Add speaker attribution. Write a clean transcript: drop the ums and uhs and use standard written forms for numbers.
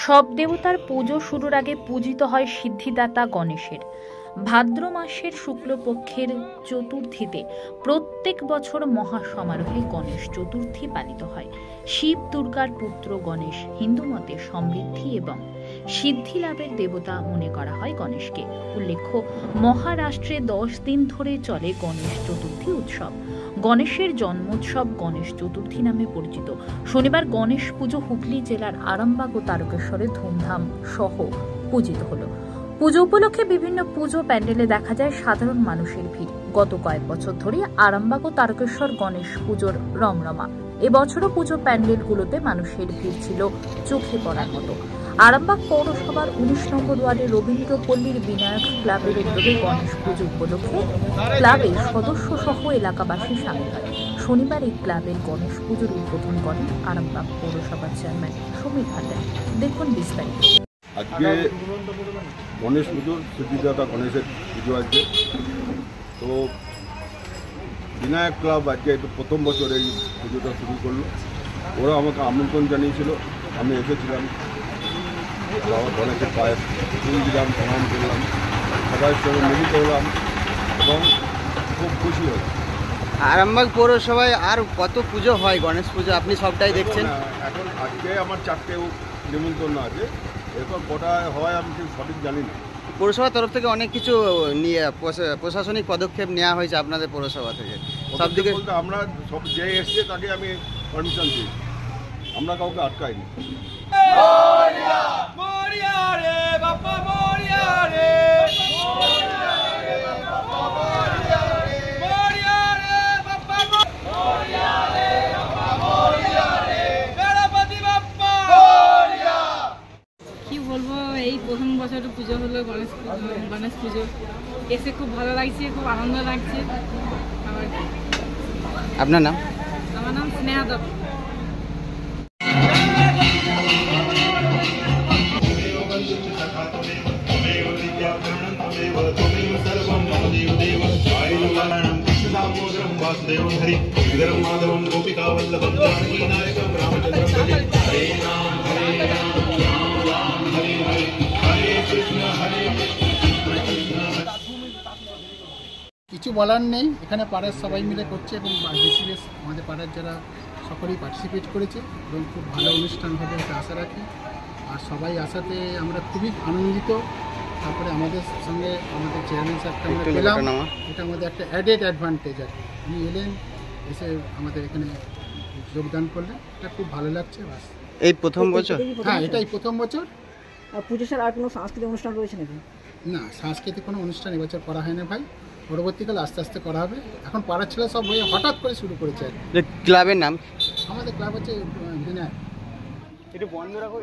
Speaker 1: সব দেবতার পুজো শুরুর আগে পূজিত হয় সিদ্ধিদাতা গণেশের। ভাদ্র মাসের শুক্লপক্ষের চতুর্থীতে প্রত্যেক বছর মহাসমারোহে গণেশ চতুর্থী পালিত হয়। শিব দুর্গার পুত্র গণেশ হিন্দু মতে সমৃদ্ধি এবং সিদ্ধি লাভের দেবতা মনে করা হয় গণেশকে। উল্লেখ্য, মহারাষ্ট্রে 10 দিন ধরে চলে গণেশ চতুর্থী উৎসব। গণেশের জন্মোৎসব গণেশ চতুর্থী নামে পরিচিত। শনিবার গণেশ পুজো হুগলি জেলার আরামবাগ ও তারকেশ্বরে ধুমধাম সহ পূজিত হলো। পুজো উপলক্ষে বিভিন্ন পুজো প্যান্ডেলে দেখা যায় সাধারণ মানুষের ভিড়। গত কয়েক বছর ধরে আরামবাগ ও তারকেশ্বর গণেশ পুজোর রমরমা। এবছরও পুজো প্যান্ডেলগুলোতে মানুষের ভিড় ছিল চোখে পড়ার মতো। আরামবাগ পৌরসভার 19 নম্বর ওয়ার্ডের রবীন্দ্রপল্লীর বিনায়ক ক্লাবের উদ্যোগে গণেশ পুজো উপলক্ষে ক্লাবের সদস্য সহ এলাকাবাসী সামিল হয়। শনিবার এই ক্লাবের গণেশ পুজোর উদ্বোধন করেন আরামবাগ পৌরসভার চেয়ারম্যান সমীর হালদার। দেখুন বিস্তারিত।
Speaker 2: আজকে গণেশ পুজোর সিদ্ধিদাতা গণেশের পুজো আছে। তো বিনায়ক ক্লাব আজকে একটু প্রথম বছর এই পুজোটা শুরু করলো। ওরা আমাকে আমন্ত্রণ জানিয়েছিল, আমি এসেছিলাম। বাবা গণেশের পায়ে ফুল দিলাম, প্রণাম করলাম, সবাই সঙ্গে মিলিত হলাম এবং খুব খুশি হলাম।
Speaker 3: আরামবাগ পৌরসভায় আর কত পুজো হয় গণেশ পুজো, আপনি সবটাই দেখছেন?
Speaker 2: এখন আজকে আমার 4টে নিমন্ত্রণ আছে, এরপর কটা হয় আমি ঠিক সঠিক জানি না।
Speaker 3: পৌরসভার তরফ থেকে অনেক কিছু নিয়ে প্রশাসনিক পদক্ষেপ নেওয়া হয়েছে আপনাদের পৌরসভা থেকে সব দিকে?
Speaker 2: আমরা সব যে এসছে তাকে আমি পারমিশন দিই, আমরা কাউকে আটকাইনি।
Speaker 4: কি বলবো, এই প্রথম বছর পুজো হলো গণেশ পুজো, এসে খুব ভালো লাগছে, খুব আনন্দ লাগছে।
Speaker 3: আপনার নাম?
Speaker 4: আমার নাম স্নেহা দত্ত।
Speaker 5: কিছু বলার নেই, এখানে পাড়ার সবাই মিলে করছে এবং বেশি আমাদের পাড়ার যারা সকলেই পার্টিসিপেট করেছে এবং খুব ভালো অনুষ্ঠান হবে এটা আশা রাখি। আর সবাই আসাতে আমরা খুবই আনন্দিত। তারপরে আমাদের সঙ্গে আমাদের চেয়ারম্যান সাহেবকে আমরা পেলাম, এটা আমাদের একটা অ্যাডেড অ্যাডভান্টেজ। আর উনি এলেন, এসে আমাদের এখানে যোগদান করলেন, এটা খুব ভালো লাগছে। বাস
Speaker 3: এই প্রথম বছর?
Speaker 5: হ্যাঁ, এটাই প্রথম বছর।
Speaker 6: পুজো ছাড়া আর কোনো সাংস্কৃতিক অনুষ্ঠান রয়েছে নাকি?
Speaker 5: না, সাংস্কৃতিক কোনো অনুষ্ঠান এবছর করা হয় না ভাই, পরবর্তীকালে আস্তে আস্তে করা হবে। এখন পাড়ার ছেলে সব হয়ে হঠাৎ করে শুরু করেছে।
Speaker 3: ক্লাবের নাম?
Speaker 5: আমাদের ক্লাব হচ্ছে বিনায়ক।
Speaker 3: এটা বন্ধ রাখো।